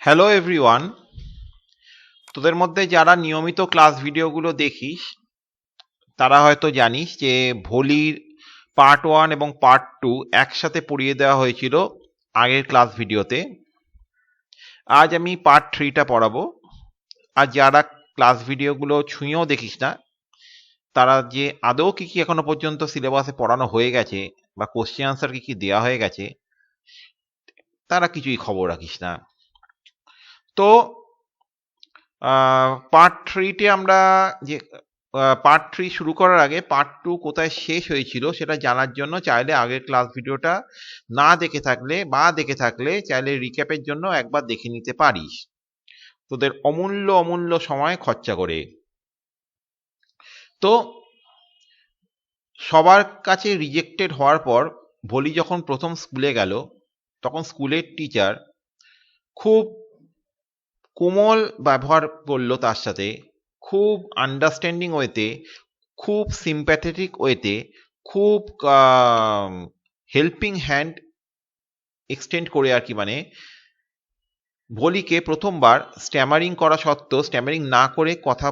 Hello everyone, তোদের মধ্যে যারা নিয়মিত ক্লাস ভিডিওগুলো দেখিস তারা হয়তো জানিস যে ভোলির পার্ট 1 এবং পার্ট 2 একসাথে পড়িয়ে দেওয়া হয়েছিল আগের ক্লাস ভিডিওতে। আজ আমি পার্ট 3টা পড়াবো। আর যারা ক্লাস ভিডিওগুলো ছুঁয়েও দেখিস না তারা যে আদৌ কি কি এখনো পর্যন্ত সিলেবাসে পড়ানো হয়ে গেছে বা কোশ্চেন আনসার কি কি দেওয়া হয়ে গেছে তারা কিছুই খবর রাখিস না। তো পার্ট 3তে আমরা যে পার্ট 3 শুরু করার আগে পার্ট 2 কোথায় শেষ হয়েছিল সেটা জানার জন্য চাইলে আগের ক্লাস ভিডিওটা না দেখে থাকলে বা দেখে থাকলে চাইলে রিক্যাপের জন্য একবার দেখে নিতে পারিস, তোদের অমূল্য অমূল্য সময় খরচা করে। তো সবার কাছে রিজেক্টেড হওয়ার পর ভোলি যখন প্রথম স্কুলে গেল তখন স্কুলের টিচার খুব কোমল ব্যবহার করলো তার সাথে, খুব আন্ডারস্ট্যান্ডিং ওয়েতে, খুব সিম্প্যাথেটিক ওয়েতে, খুব হেল্পিং হ্যান্ড এক্সটেন্ড করে আর কি, মানে ভোলিকে প্রথমবার স্ট্যামারিং করা সত্ত্বেও স্ট্যামারিং না করে কথা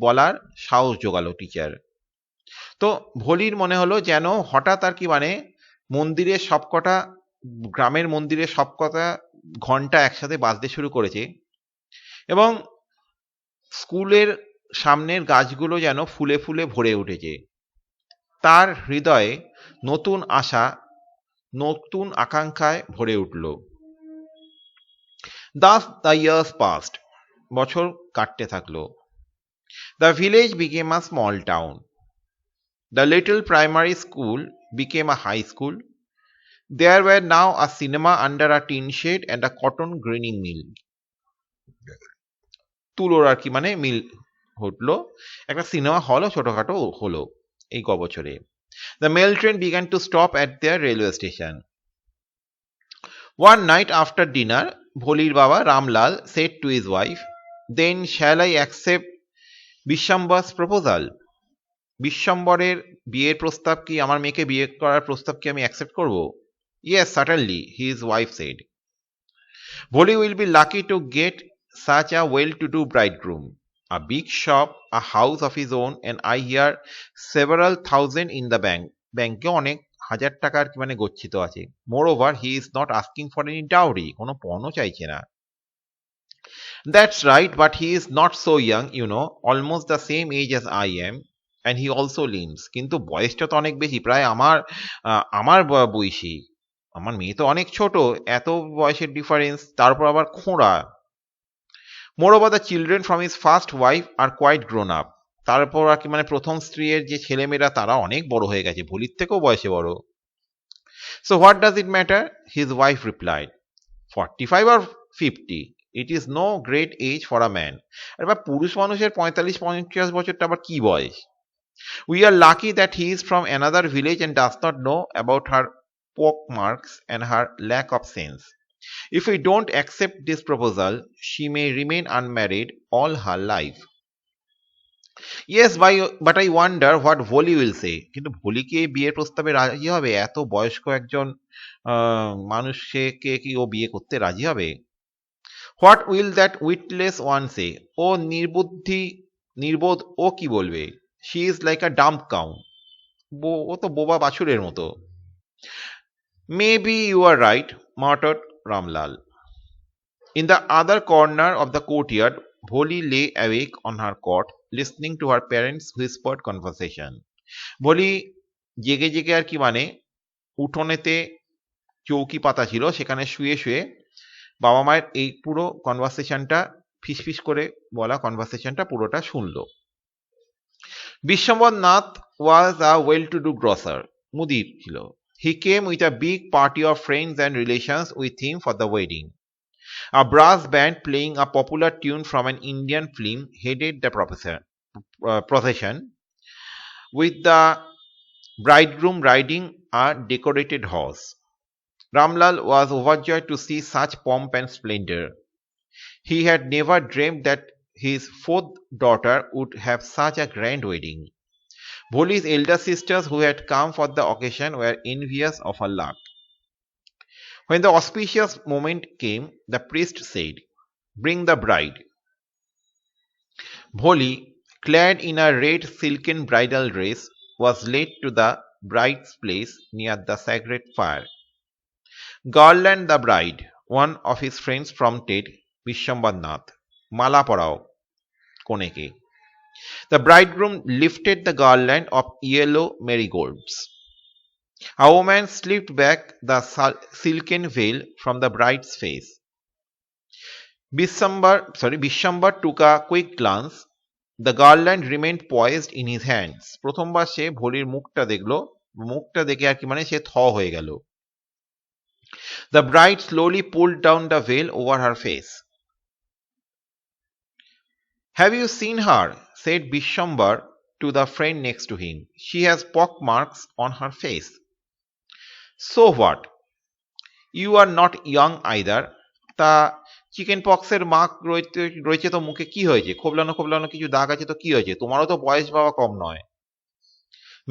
বলার সাহস জোগালো টিচার। তো ভোলির মনে হলো যেন হঠাৎ আর কি, মানে মন্দিরের সবকটা গ্রামের মন্দিরের সবকটা ঘন্টা একসাথে বাজতে শুরু করেছে এবং স্কুলের সামনের গাছগুলো যেন ফুলে ফুলে ভরে উঠেছে। তার হৃদয়ে নতুন আশা, নতুন আকাঙ্ক্ষায় ভরে উঠল। Thus the years passed. বছর কাটতে থাকলো। The village became a small town. The little primary school became a high school. There were now a cinema under a tin shed and a cotton grinding mill. তুলোর আর কি মানে মিল হলো, একটা cinema হলও ছোটখাটো হলো এই বছরে। The mail train began to stop at their railway station. One night after dinner, Bholi's Baba Ramlal said to his wife, "Then shall I accept Bishambar's proposal?" বিশ্বম্বরের বিয়ের প্রস্তাব কি, আমার মেয়েকে বিয়ে করার প্রস্তাব কি আমি অ্যাকসেপ্ট করব? Yes, certainly, his wife said. Bholi will be lucky to get such a well-to-do bridegroom. A big shop, a house of his own, and I hear several thousand in the bank. ব্যাংকে অনেক হাজার টাকার মানে গচ্ছিত আছে। Moreover, he is not asking for any dowry. কোনো পণও চাইছে না। That's right, but he is not so young, almost the same age as I am, and he also limbs. কিন্তু বয়সটা তো অনেক বেশি, প্রায় আমার বয়সী। আমার মেয়ে তো অনেক ছোট, এত বয়সের ডিফারেন্স, তারপর আবার খোঁড়া। Moreover, the children from his first wife are quite grown up. তারপর আর কি মানে প্রথম স্ত্রীর যে ছেলেমেয়েরা তারা অনেক বড় হয়ে গেছে, ভোলির থেকেও বয়সে বড়। So what does it matter? His wife replied, 45 or 50, it is no great age for a man. এবার পুরুষ মানুষের 45-50 বছরটা আবার কি বয়স? We are lucky that he is from another village and does not know about her pockmarks and her lack of sense. If we don't accept this proposal, she may remain unmarried all her life. Yes, but I wonder what Bholi will say. কিন্তু ভোলি কি এই বিয়ের প্রস্তাবে রাজি হবে? এত বয়স্ক একজন মানুষকে কি ও বিয়ে করতে রাজি হবে? What will that witless one say? ও নির্বোধ, ও কি বলবে? She is like a dumb cow. ও তো বোবা বাছুরের মতো। Maybe you are right, muttered Ramlal. In the other corner of the courtyard, Bholi lay awake on her cot, listening to her parents' whispered conversation. Bholi জেগে জেগে আর কি মানে উঠোনেতে চৌকি পাতা ছিল, সেখানে শুয়ে শুয়ে বাবা মায়ের এই পুরো কনভারসেশনটা, ফিসফিস করে বলা কনভারসেশনটা পুরোটা শুনলো। Bishwambhar Nath was a well-to-do grocer. মুদির ছিল। He came with a big party of friends and relations with him for the wedding. A brass band playing a popular tune from an Indian film headed the procession, with the bridegroom riding a decorated horse. Ramlal was overjoyed to see such pomp and splendor. He had never dreamed that his fourth daughter would have such a grand wedding. Bholi's elder sisters who had come for the occasion were envious of her luck. When the auspicious moment came, the priest said, "Bring the bride." Bholi, clad in a red silken bridal dress, was led to the bride's place near the sacred fire. Garland the bride, one of his friends prompted Vishwambar, "Mala porao, koneke." The bridegroom lifted the garland of yellow marigolds. A woman slipped back the silken veil from the bride's face. Vishwambar took a quick glance. The garland remained poised in his hands. প্রথমবার সে ভোলির মুখটা দেখলো, মুখটা দেখে আর কি মানে সে হয়ে গেল। The bride slowly pulled down the veil over her face. "Have you seen her?" said Vishwambar to the friend next to him. "She has pock marks on her face." "So what? You are not young either." তা chicken পক্সের mark রয়েছে তো মুখে, কি হয়েছে? খোবলানো খোবলানো কিছু দাগ আছে তো কি হয়েছে? তোমারও তো বয়স বাবা কম নয়।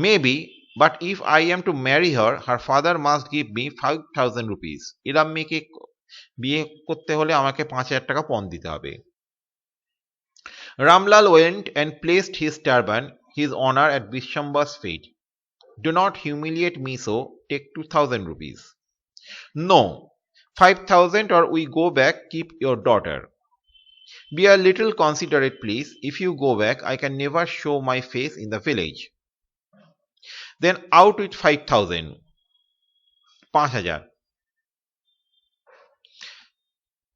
"Maybe, but if I am to marry her, her father must give me 5,000 rupees. এরম মেয়েকে বিয়ে করতে হলে আমাকে 5,000 টাকা পণ দিতে হবে। Ramlal went and placed his turban, his honor, at Vishwambar's feet. "Do not humiliate me so. Take 2,000 rupees." "No, 5,000 or we go back. Keep your daughter." "Be a little considerate, please. If you go back, I can never show my face in the village." "Then out with 5,000. 5,000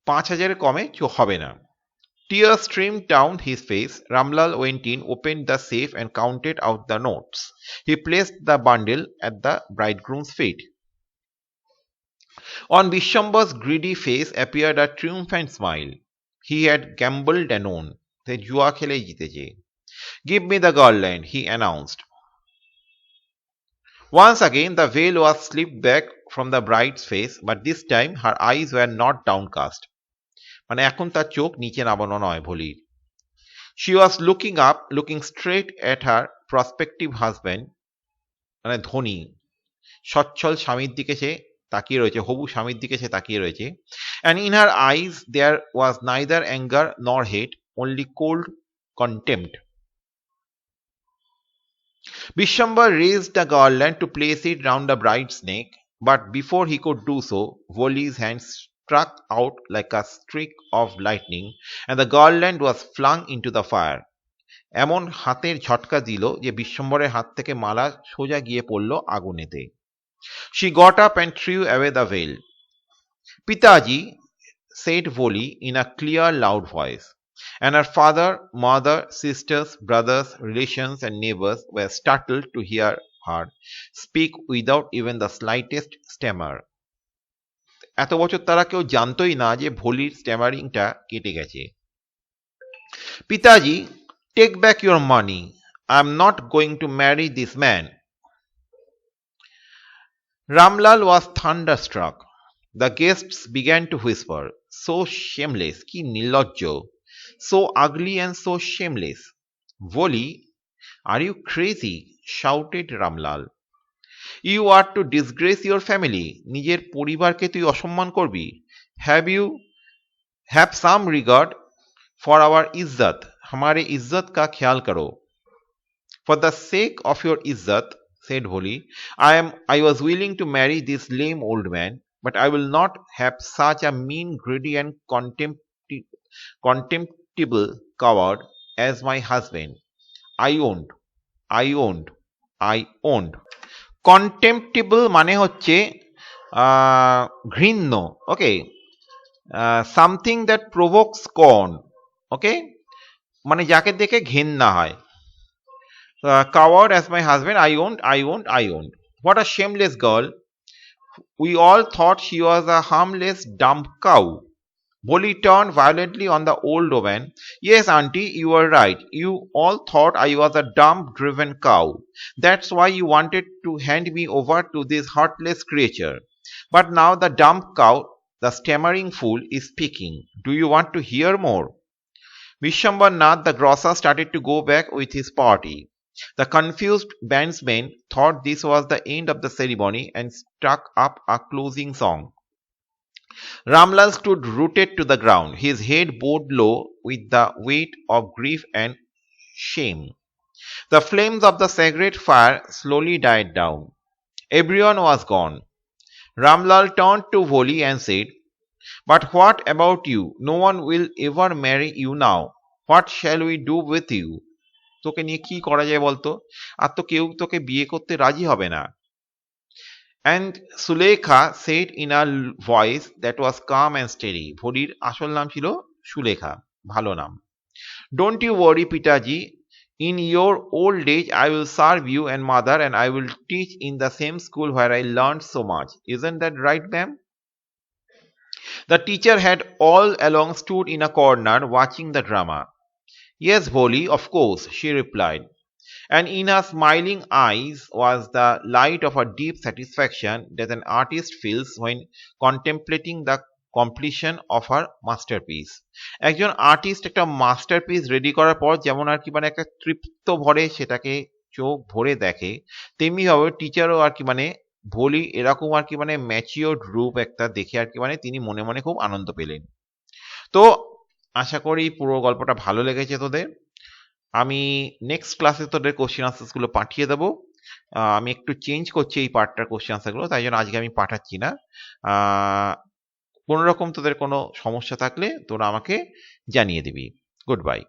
5,000 কমে হবে না। Tears streamed down his face. Ramlal went in, opened the safe and counted out the notes. He placed the bundle at the bridegroom's feet. On Vishwambar's greedy face appeared a triumphant smile. He had gambled and won. সে জুয়া খেলেই জিতেছে। "Give me the garland," he announced. Once again the veil was slipped back from the bride's face, but this time her eyes were not downcast. মানে এখন তার চোখ নিচে নামানো নয় ভোলির। She was looking up, looking straight at her prospective husband, মানে ধনী সচ্ছল স্বামীর দিকে সে তাকিয়ে রয়েছে, হবু স্বামীর দিকে সে তাকিয়ে রয়েছে। And in her eyes there was neither anger nor hate, only cold contempt. Vishwambar raised the garland to place it round the bride's neck, but before he could do so, Voli's hand struck out like a streak of lightning, and the garland was flung into the fire. এমন হাতের ঝটকা দিল যে বিশ্বম্বরের হাত থেকে মালা সোজা গিয়ে পড়ল আগুনেতে। She got up and threw away the veil. "Pitaji," said Voli in a clear, loud voice, and her father, mother, sisters, brothers, relations, and neighbors were startled to hear her speak without even the slightest stammer. এত বছর তারা কেউ জানতই না যে ভোলির স্ট্যামারিংটা কেটে গেছে। "Pitaji, take back your money. I am not going to marry this man." Ramlal was thunderstruck. The guests began to whisper, "So shameless, ki nilojjo, so ugly and so shameless." "Voli, are you crazy?" shouted Ramlal. "You are to disgrace your family. নিজের পরিবারকে তুই অসম্মান করবি? Have some regard for our izzat. हमारे इज्जत का ख्याल करो." "For the sake of your izzat," said Bholi, I was willing to marry this lame old man, but I will not have such a mean, greedy and contemptible coward as my husband. I owned. Contemptible মানে হচ্ছে ঘৃণ্য, ওকে, something that provokes scorn, ওকে, মানে যাকে দেখে ঘেন্না হয়। Coward as my husband, I owned. What a shameless girl. We all thought she was a harmless, dumb cow. Bholi turned violently on the old woman. "Yes, auntie, you are right. You all thought I was a dumb, driven cow. That's why you wanted to hand me over to this heartless creature. But now the dumb cow, the stammering fool, is speaking. Do you want to hear more?" Vishwambar, the grocer, started to go back with his party. The confused bandsmen thought this was the end of the ceremony and struck up a closing song. Ramlal stood rooted to the ground, his head bowed low with the weight of grief and shame. The flames of the cigarette fire slowly died down. Everyone was gone. Ramlal turned to Bholi and said, "But what about you? No one will ever marry you now. What shall we do with you?" তোকে নিয়ে কি করা যায় বলতো? আর তো কেউ তোকে বিয়ে করতে রাজি হবে না। And Sulekha said in a voice that was calm and steady. ভরির আসল নাম ছিল সুলেখা, ভালো নাম। Don't you worry, Pitaji. In your old age, I will serve you and mother, and I will teach in the same school where I learned so much. Isn't that right, ma'am? The teacher had all along stood in a corner watching the drama. Yes, Bholi, of course, she replied. And in her smiling eyes was the light of a deep satisfaction that an artist feels when contemplating the completion of her masterpiece. একজন artist একটা masterpiece ready করার পর যেমন আর কি মানে একটা তৃপ্ত ভরে সেটাকে চোখ ভরে দেখে, তেমনি ভাবে টিচারও আর কি মানে ভোলি এরকম আর কি মানে ম্যাচিওর্ড রূপ একটা দেখে আর কি মানে তিনি মনে মনে খুব আনন্দ পেলেন। তো আশা করি পুরো গল্পটা ভালো লেগেছে তোদের। আমি নেক্সট ক্লাসে তোদের কোশ্চেন আনসার্স গুলো পাঠিয়ে দেবো। আমি একটু চেঞ্জ করছি এই পার্টটার কোশ্চেন আনসার গুলো, তাই জন্য আজকে আমি পাঠাচ্ছি না। কোনো রকম তোদের কোনো সমস্যা থাকলে তোরা আমাকে জানিয়ে দিবি। Good bye.